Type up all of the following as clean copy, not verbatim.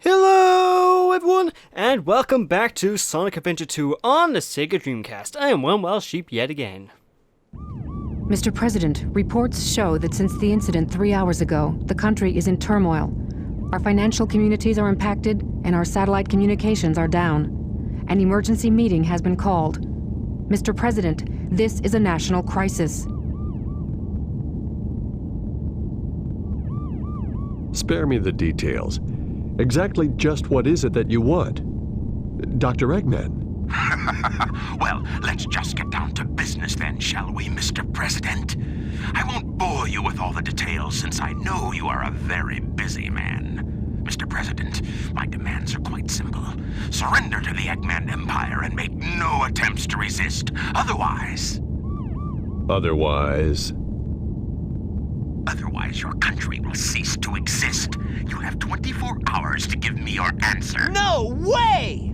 Hello everyone, and welcome back to Sonic Adventure 2 on the SEGA Dreamcast. I am one wild sheep yet again. Mr. President, reports show that since the incident 3 hours ago, the country is in turmoil. Our financial communities are impacted, and our satellite communications are down. An emergency meeting has been called. Mr. President, this is a national crisis. Spare me the details. Exactly just what is it that you want? Dr. Eggman. Well, let's just get down to business then, shall we, Mr. President? I won't bore you with all the details since I know you are a very busy man. Mr. President, my demands are quite simple. Surrender to the Eggman Empire and make no attempts to resist. Otherwise, your country will cease to exist. You have 24 hours to give me your answer. No way!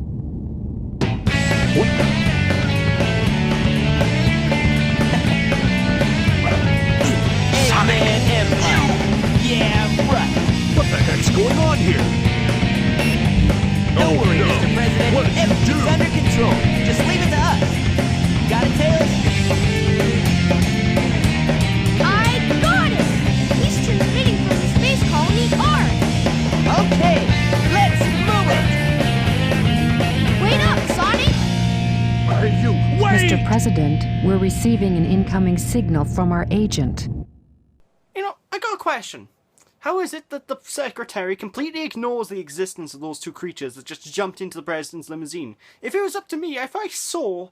What? Eggman Empire. Yeah, right. What the heck's going on here? Don't worry, no. Mr. President. What did you Everything's do? under control. Just leave it to us. Got it, Tails? I got it! He's transmitting from the space colony Ark! Okay, let's move it! Wait up, Sonic! Wait! Mr. President, we're receiving an incoming signal from our agent. You know, I got a question. How is it that the secretary completely ignores the existence of those two creatures that just jumped into the president's limousine? If it was up to me, if I saw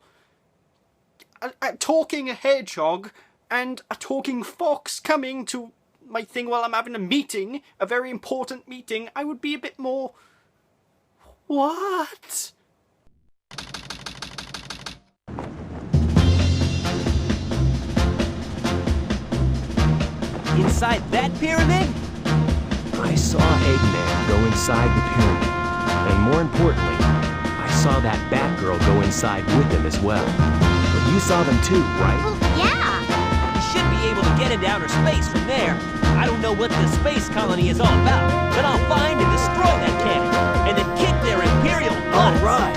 a talking hedgehog and a talking fox coming to my thing while I'm having a meeting, a very important meeting, I would be a bit more... What? Inside that pyramid? I saw Eggman go inside the pyramid, and more importantly, I saw that Batgirl go inside with him as well. But you saw them too, right? Well, yeah! You should be able to get into outer space from there. I don't know what this space colony is all about, but I'll find and destroy that cannon, and then kick their imperial butts. All right.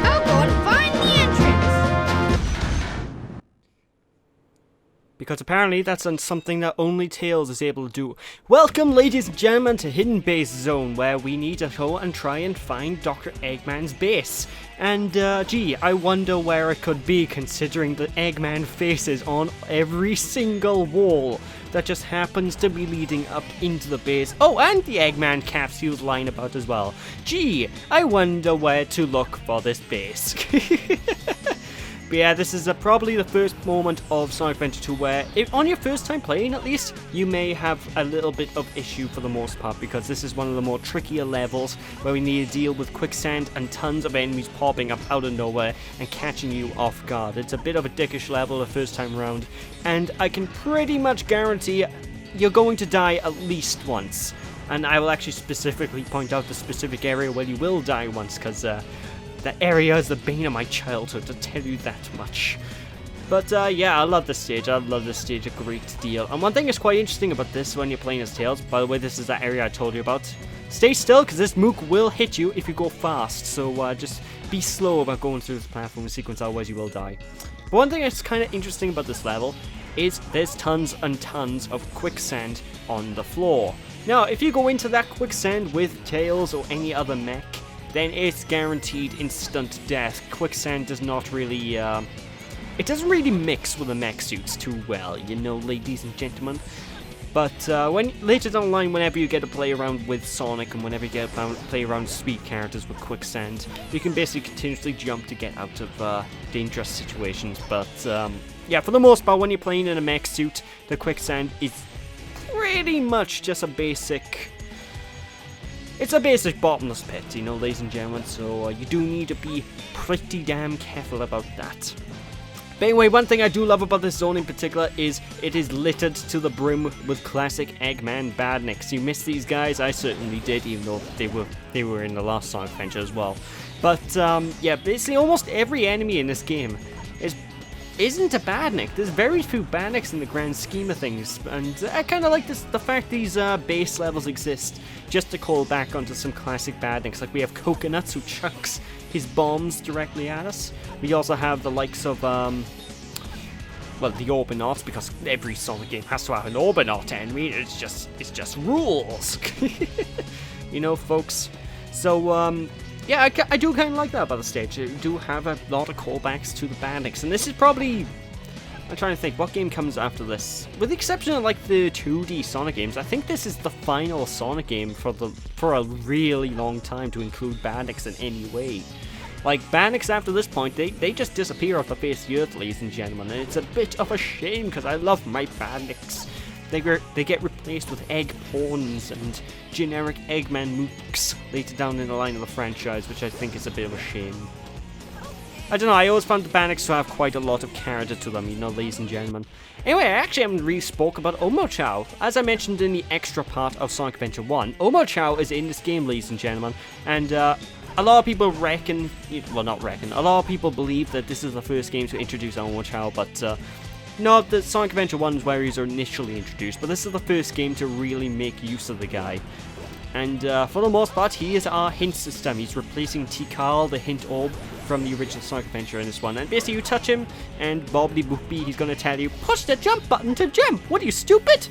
I'll go and find the entrance! Because apparently that's something that only Tails is able to do. Welcome, ladies and gentlemen, to Hidden Base Zone, where we need to go and try and find Dr. Eggman's base. And, gee, I wonder where it could be, considering the Eggman faces on every single wall that just happens to be leading up into the base. Oh, and the Eggman capsules lying about as well. Gee, I wonder where to look for this base. But yeah, this is probably the first moment of Sonic Adventure 2 where, if on your first time playing at least, you may have a little bit of issue for the most part, because this is one of the more trickier levels where we need to deal with quicksand and tons of enemies popping up out of nowhere and catching you off guard. It's a bit of a dickish level the first time around, and I can pretty much guarantee you're going to die at least once. And I will actually specifically point out the specific area where you will die once, because that area is the bane of my childhood, to tell you that much. But yeah, I love this stage. I love this stage a great deal. And one thing that's quite interesting about this when you're playing as Tails, by the way, this is that area I told you about. Stay still, because this mook will hit you if you go fast. So just be slow about going through this platform sequence, otherwise you will die. But one thing that's kind of interesting about this level is there's tons and tons of quicksand on the floor. Now, if you go into that quicksand with Tails or any other mech, then it's guaranteed instant death. Quicksand does not really, it doesn't really mix with the mech suits too well, you know, ladies and gentlemen. But when later down the line, whenever you get to play around with Sonic and whenever you get to play around sweet characters with quicksand, you can basically continuously jump to get out of dangerous situations. But yeah, for the most part, when you're playing in a mech suit, the quicksand is pretty much just a basic... It's a basic bottomless pit, you know, ladies and gentlemen, so you do need to be pretty damn careful about that. But anyway, one thing I do love about this zone in particular is it is littered to the brim with classic Eggman badniks. You miss these guys? I certainly did, even though they were in the last Sonic Adventure as well. But yeah, basically almost every enemy in this game is isn't a badnik. There's very few badniks in the grand scheme of things, and I kind of like the fact these base levels exist, just to call back onto some classic badniks. Like we have Coconuts, who chucks his bombs directly at us. We also have the likes of, well, the Orbinauts, because every Sonic game has to have an Orbinaut enemy. It's just rules. You know, folks. So, yeah, I do kind of like that about the stage. You do have a lot of callbacks to the badniks, and this is probably... I'm trying to think, what game comes after this? With the exception of, like, the 2D Sonic games, I think this is the final Sonic game for a really long time to include badniks in any way. Like, badniks after this point, they just disappear off the face of the earth, ladies and gentlemen, and it's a bit of a shame, because I love my badniks. They get replaced with egg pawns and generic Eggman mooks later down in the line of the franchise, which I think is a bit of a shame. I don't know, I always found the badniks to have quite a lot of character to them, you know, ladies and gentlemen. Anyway, I actually haven't really spoke about Omochao. As I mentioned in the extra part of Sonic Adventure 1, Omochao is in this game, ladies and gentlemen, and a lot of people reckon, well, not reckon, a lot of people believe that this is the first game to introduce Omochao, but no, the Sonic Adventure 1 is where he's initially introduced, but this is the first game to really make use of the guy. And for the most part, he is our hint system. He's replacing Tikal, the hint orb, from the original Sonic Adventure in this one. And basically, you touch him, and bobbly boopy, he's going to tell you, push the jump button to jump! What are you, stupid?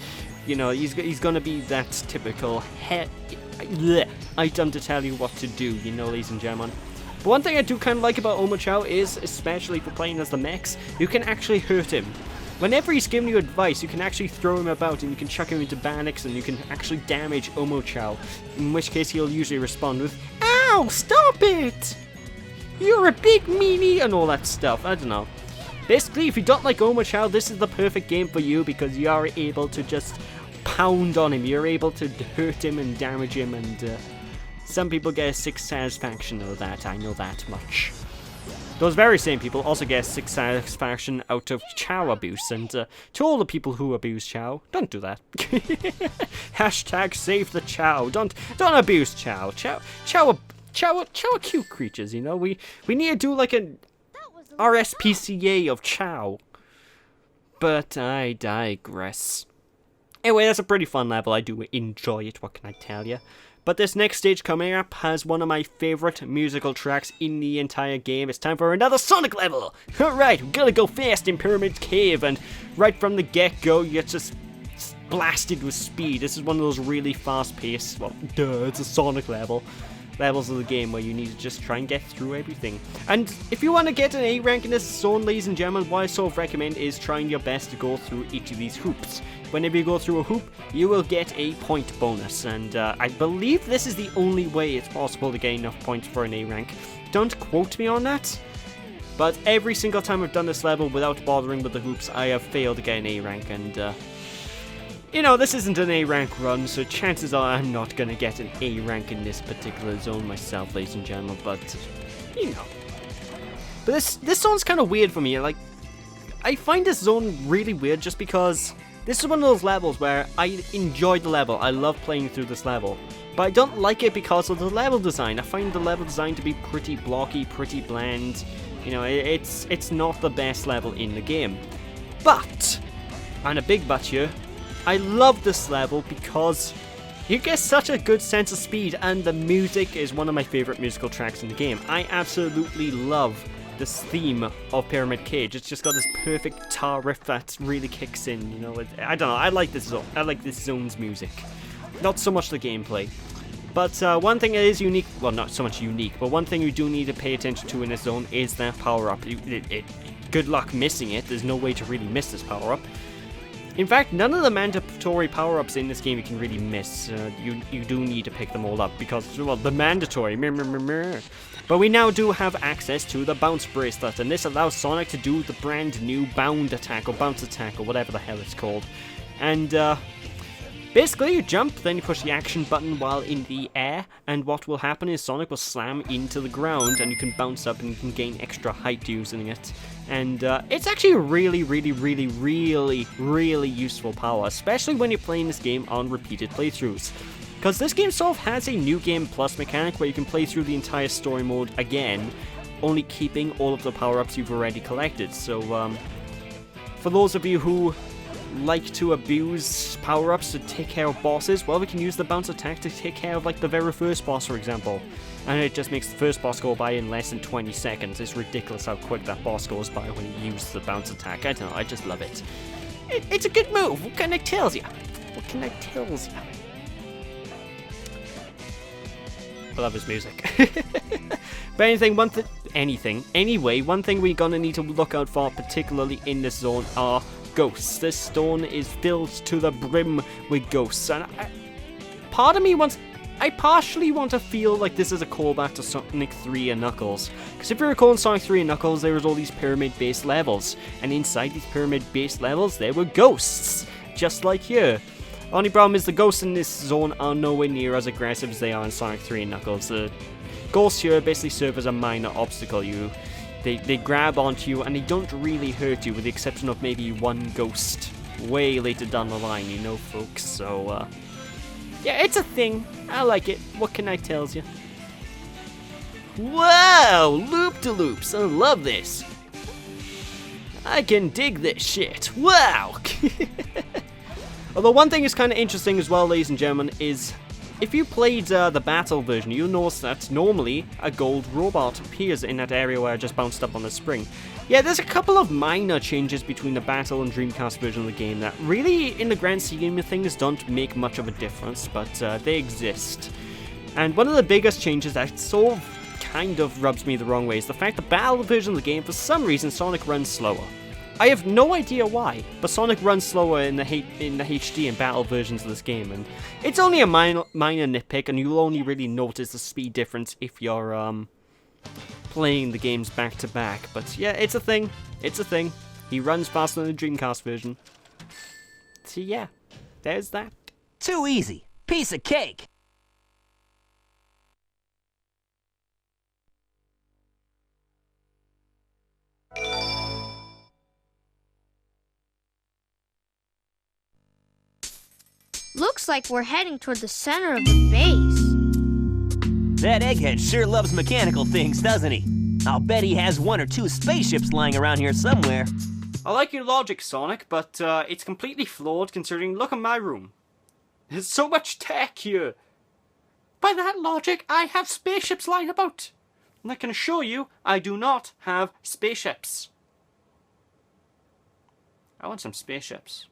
You know, he's going to be that typical item to tell you what to do, you know, ladies and gentlemen. But one thing I do kind of like about Omochao is, especially for playing as the mechs, you can actually hurt him. Whenever he's giving you advice, you can actually throw him about and you can chuck him into badniks and you can actually damage Omochao. In which case he'll usually respond with, "Ow, stop it! You're a big meanie," and all that stuff. I don't know. Basically, if you don't like Omochao, this is the perfect game for you because you are able to just pound on him. You're able to hurt him and damage him, and some people get a sick satisfaction out of that. I know that much. Those very same people also get sick satisfaction out of Chao abuse, and to all the people who abuse Chao, don't do that. Hashtag save the Chao. Don't abuse Chao. Chao are cute creatures, you know. We need to do like an RSPCA of Chao. But I digress. Anyway, that's a pretty fun level. I do enjoy it. What can I tell you? But this next stage coming up has one of my favourite musical tracks in the entire game. It's time for another Sonic level! Alright, we're gonna go fast in Pyramid Cave, and right from the get-go, you get just blasted with speed. This is one of those really fast-paced, well, duh, it's a Sonic level. Levels of the game where you need to just try and get through everything. And if you want to get an A rank in this zone, ladies and gentlemen, what I sort of recommend is trying your best to go through each of these hoops. Whenever you go through a hoop, you will get a point bonus, and I believe this is the only way it's possible to get enough points for an A rank. Don't quote me on that, but every single time I've done this level without bothering with the hoops, I have failed to get an A rank, and you know, this isn't an A rank run, so chances are I'm not going to get an A rank in this particular zone myself, ladies and gentlemen, but, you know. But this zone's kind of weird for me. Like, I find this zone really weird just because this is one of those levels where I enjoy the level. I love playing through this level. But I don't like it because of the level design. I find the level design to be pretty blocky, pretty bland. You know, it's not the best level in the game. But, and a big but here, I love this level because you get such a good sense of speed, and the music is one of my favourite musical tracks in the game. I absolutely love this theme of Pyramid Cage. It's just got this perfect guitar riff that really kicks in, you know. I don't know, I like this zone. I like this zone's music. Not so much the gameplay. But one thing that is unique, well, not so much unique, but one thing you do need to pay attention to in this zone is that power-up. Good luck missing it. There's no way to really miss this power-up. In fact, none of the mandatory power-ups in this game you can really miss. You do need to pick them all up because, well, the mandatory. But we now do have access to the bounce bracelet, and this allows Sonic to do the brand new bound attack or bounce attack or whatever the hell it's called. And basically, you jump, then you push the action button while in the air, and what will happen is Sonic will slam into the ground, and you can bounce up and you can gain extra height using it. And it's actually a really, really, really, really, really useful power, especially when you're playing this game on repeated playthroughs. Because this game sort of has a New Game Plus mechanic where you can play through the entire story mode again, only keeping all of the power-ups you've already collected. So For those of you who like to abuse power-ups to take care of bosses, well, we can use the bounce attack to take care of, like, the very first boss, for example. And it just makes the first boss go by in less than 20 seconds. It's ridiculous how quick that boss goes by when you use the bounce attack. I don't know, I just love it. It's a good move. What can I tell you? What can I tell you? I love his music. But anyway, one thing we're gonna need to look out for, particularly in this zone, are ghosts. This zone is filled to the brim with ghosts, and part of me wants... I partially want to feel like this is a callback to Sonic 3 and Knuckles. Because if you recall in Sonic 3 and Knuckles, there was all these pyramid-based levels. And inside these pyramid-based levels, there were ghosts. Just like here. Only problem is the ghosts in this zone are nowhere near as aggressive as they are in Sonic 3 and Knuckles. The ghosts here basically serve as a minor obstacle. They grab onto you and they don't really hurt you, with the exception of maybe one ghost way later down the line, you know, folks. So, yeah, it's a thing. I like it. What can I tell you? Wow! Loop-de-loops. I love this. I can dig this shit. Wow! Although one thing is kind of interesting as well, ladies and gentlemen, is if you played the battle version, you'll notice that normally a gold robot appears in that area where I just bounced up on the spring. Yeah, there's a couple of minor changes between the Battle and Dreamcast version of the game that really, in the grand scheme of things, don't make much of a difference, but they exist. And one of the biggest changes that sort of kind of rubs me the wrong way is the fact the Battle version of the game, for some reason, Sonic runs slower. I have no idea why, but Sonic runs slower in the HD and Battle versions of this game, and it's only a minor nitpick, and you'll only really notice the speed difference if you're, playing the games back to back. But yeah, it's a thing. It's a thing. He runs faster than the Dreamcast version. So yeah, there's that. Too easy. Piece of cake. Looks like we're heading toward the center of the base. That Egghead sure loves mechanical things, doesn't he? I'll bet he has 1 or 2 spaceships lying around here somewhere. I like your logic, Sonic, but it's completely flawed considering look at my room. There's so much tech here. By that logic, I have spaceships lying about. And I can assure you, I do not have spaceships. I want some spaceships.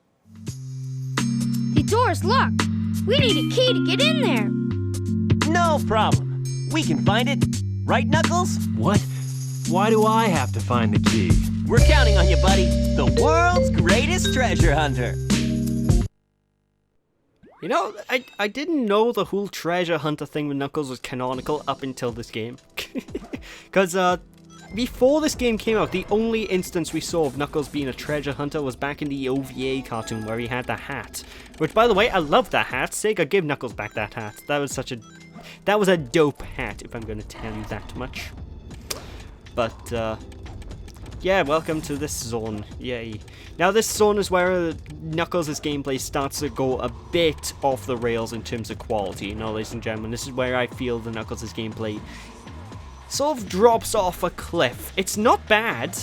The door's locked. We need a key to get in there. No problem. We can find it. Right, Knuckles? What? Why do I have to find the key? We're counting on you, buddy. The world's greatest treasure hunter. You know, I didn't know the whole treasure hunter thing with Knuckles was canonical up until this game. Because, before this game came out, the only instance we saw of Knuckles being a treasure hunter was back in the OVA cartoon where he had the hat. Which, by the way, I love that hat. Sega, give Knuckles back that hat. That was a dope hat, if I'm going to tell you that much. But, yeah, welcome to this zone. Yay. Now, this zone is where Knuckles' gameplay starts to go a bit off the rails in terms of quality. You know, ladies and gentlemen, this is where I feel the Knuckles' gameplay sort of drops off a cliff. It's not bad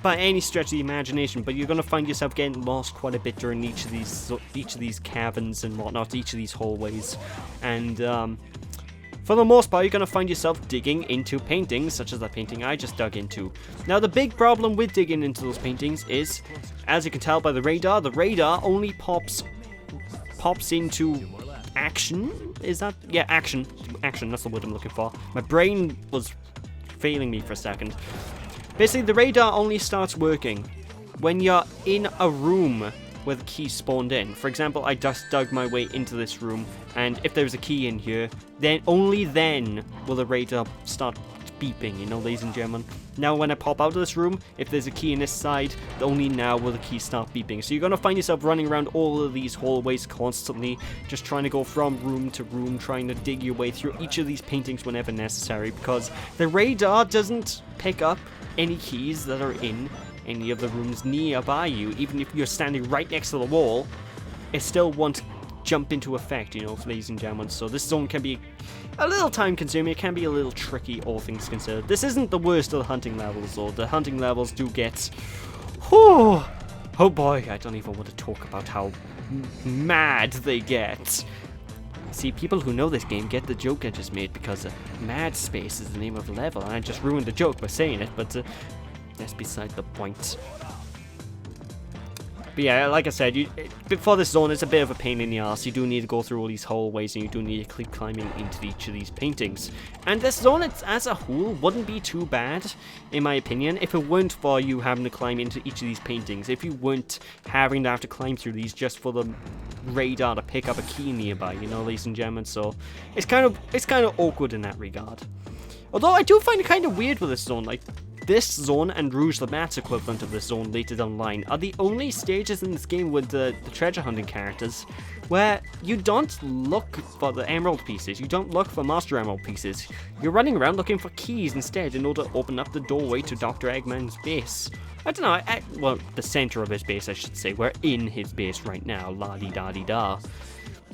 by any stretch of the imagination, but you're going to find yourself getting lost quite a bit during each of these caverns and whatnot, each of these hallways. And, for the most part, you're going to find yourself digging into paintings, such as that painting I just dug into. Now, the big problem with digging into those paintings is, as you can tell by the radar only pops into action. Is that? Yeah, action. Action, that's the word I'm looking for. My brain was failing me for a second. Basically, the radar only starts working when you're in a room where the key spawned in. For example, I just dug my way into this room, and if there's a key in here, then only then will the radar start beeping, you know, ladies and gentlemen. Now, when I pop out of this room, if there's a key in this side, only now will the key start beeping. So you're going to find yourself running around all of these hallways constantly, just trying to go from room to room, trying to dig your way through each of these paintings whenever necessary, because the radar doesn't pick up any keys that are in any of the rooms nearby you. Even if you're standing right next to the wall, it still won't jump into effect, you know, ladies and gentlemen. So this zone can be a little time consuming, it can be a little tricky, all things considered. This isn't the worst of the hunting levels, though. The hunting levels do get Oh boy, I don't even want to talk about how mad they get. See, people who know this game get the joke I just made because Mad Space is the name of the level, and I just ruined the joke by saying it, but that's beside the point. But yeah, like I said, before this zone, it's a bit of a pain in the arse. You do need to go through all these hallways, and you do need to keep climbing into each of these paintings. And this zone, as a whole, wouldn't be too bad, in my opinion, if it weren't for you having to climb into each of these paintings. If you weren't having to have to climb through these just for the radar to pick up a key nearby, you know, ladies and gentlemen. So it's kind of awkward in that regard. Although I do find it kind of weird with this zone, like, this zone and Rouge the Mat's equivalent of this zone later down the line are the only stages in this game with the treasure hunting characters where you don't look for the emerald pieces, you don't look for master emerald pieces. You're running around looking for keys instead in order to open up the doorway to Dr. Eggman's base. I don't know, well, the center of his base, I should say. We're in his base right now, la-di-da-di-da.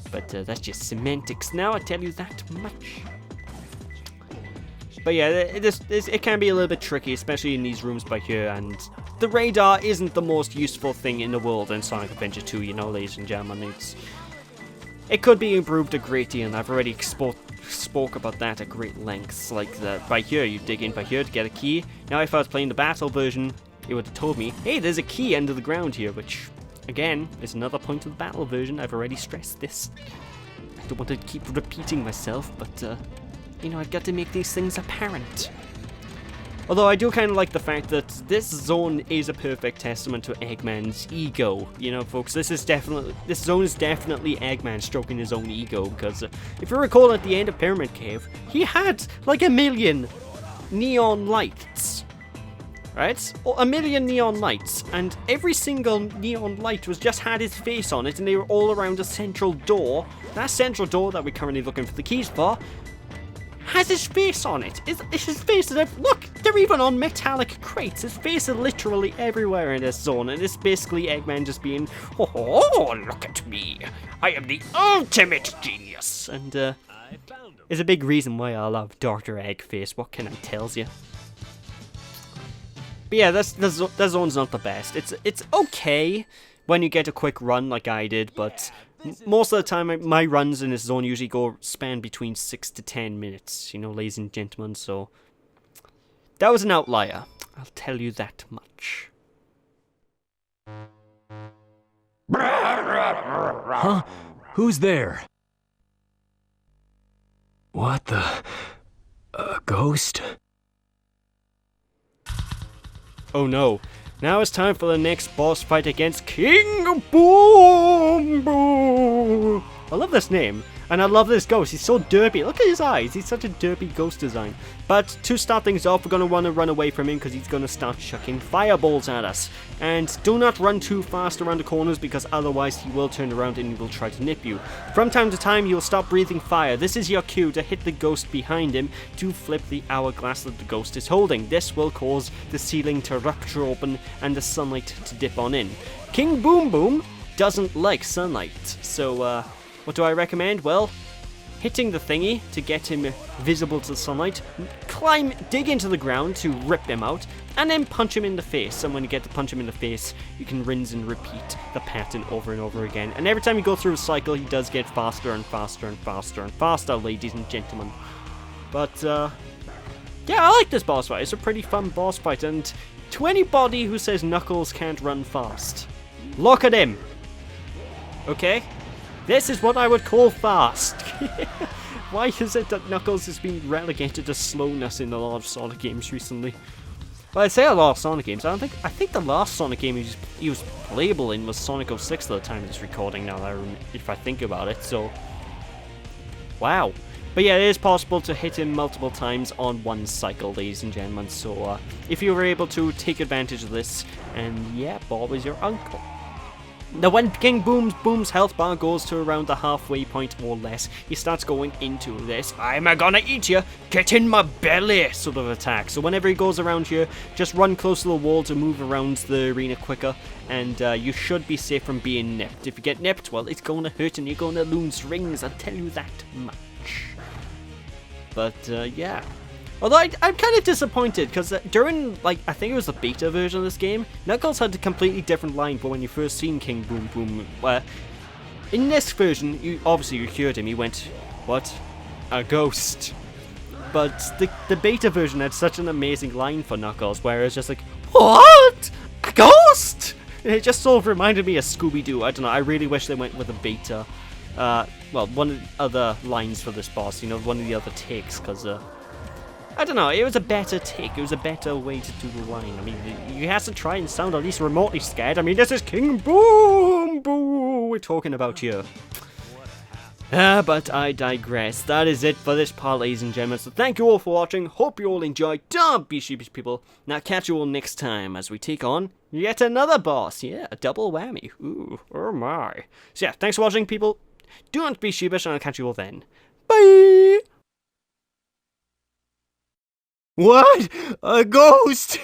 But that's just semantics now, I tell you that much. But yeah, it can be a little bit tricky, especially in these rooms by here, and the radar isn't the most useful thing in the world in Sonic Adventure 2, you know, ladies and gentlemen. It could be improved a great deal, and I've already spoke about that at great lengths. Like, by here, you dig in by here to get a key. Now, if I was playing the battle version, it would have told me, hey, there's a key under the ground here, which, again, is another point of the battle version. I've already stressed this. I don't want to keep repeating myself, but, you know, I've got to make these things apparent. Although I do kind of like the fact that this zone is a perfect testament to Eggman's ego. You know, folks, this zone is definitely Eggman stroking his own ego, because if you recall at the end of Pyramid Cave, he had like 1 million neon lights. Right? 1 million neon lights, and every single neon light just had his face on it, and they were all around a central door. That central door that we're currently looking for the keys for has his face on it. His face is look, they're even on metallic crates. His face is literally everywhere in this zone, and it's basically Eggman just being, oh, look at me. I am the ultimate genius. And it's a big reason why I love Dr. Eggface. What can I tell you? But yeah, that zone's not the best. It's okay when you get a quick run like I did, but most of the time my runs in this zone usually span between 6 to 10 minutes, you know, ladies and gentlemen, so that was an outlier, I'll tell you that much. Huh? Who's there? What the... a ghost? Oh no. Now it's time for the next boss fight against King Boom Boom. I love this name, and I love this ghost. He's so derpy. Look at his eyes. He's such a derpy ghost design. But to start things off, we're going to want to run away from him because he's going to start chucking fireballs at us. And do not run too fast around the corners because otherwise he will turn around and he will try to nip you. From time to time, you'll stop breathing fire. This is your cue to hit the ghost behind him to flip the hourglass that the ghost is holding. This will cause the ceiling to rupture open and the sunlight to dip on in. King Boom Boom doesn't like sunlight, so what do I recommend? Well, hitting the thingy to get him visible to the sunlight, dig into the ground to rip him out, and then punch him in the face. And when you get to punch him in the face, you can rinse and repeat the pattern over and over again. And every time you go through a cycle, he does get faster and faster and faster and faster, ladies and gentlemen. But, yeah, I like this boss fight. It's a pretty fun boss fight, and to anybody who says Knuckles can't run fast, look at him. Okay? This is what I would call fast. Why is it that Knuckles has been relegated to slowness in a lot of Sonic games recently? Well, I say a lot of Sonic games. I think the last Sonic game he was playable in was Sonic 06 at the time of this recording. Now, if I think about it, so wow. But yeah, it is possible to hit him multiple times on one cycle, ladies and gentlemen. So if you were able to take advantage of this, and yeah, Bob is your uncle. Now when King Boom's health bar goes to around the halfway point or less, he starts going into this "I'm gonna eat you, get in my belly" sort of attack. So whenever he goes around here, just run close to the wall to move around the arena quicker, and you should be safe from being nipped. If you get nipped, well, it's gonna hurt and you're gonna lose rings, I'll tell you that much. But yeah, Although I'm kind of disappointed, because during, like, I think it was the beta version of this game, Knuckles had a completely different line for when you first seen King Boom Boom, where in this version, you heard him, he went, "What? A ghost." But the beta version had such an amazing line for Knuckles, where it was just like, "What? A ghost?" It just sort of reminded me of Scooby-Doo. I don't know, I really wish they went with a beta. Well, one of the other lines for this boss, you know, one of the other takes, because, I don't know, it was a better take, it was a better way to do the line. I mean, you have to try and sound at least remotely scared. I mean, this is King Boom Boom we're talking about here. But I digress. That is it for this part, ladies and gentlemen. So thank you all for watching. Hope you all enjoyed. Don't be sheepish, people. Now catch you all next time as we take on yet another boss. Yeah, a double whammy. Ooh, oh my. So yeah, thanks for watching, people. Don't be sheepish, and I'll catch you all then. Bye! What? A ghost?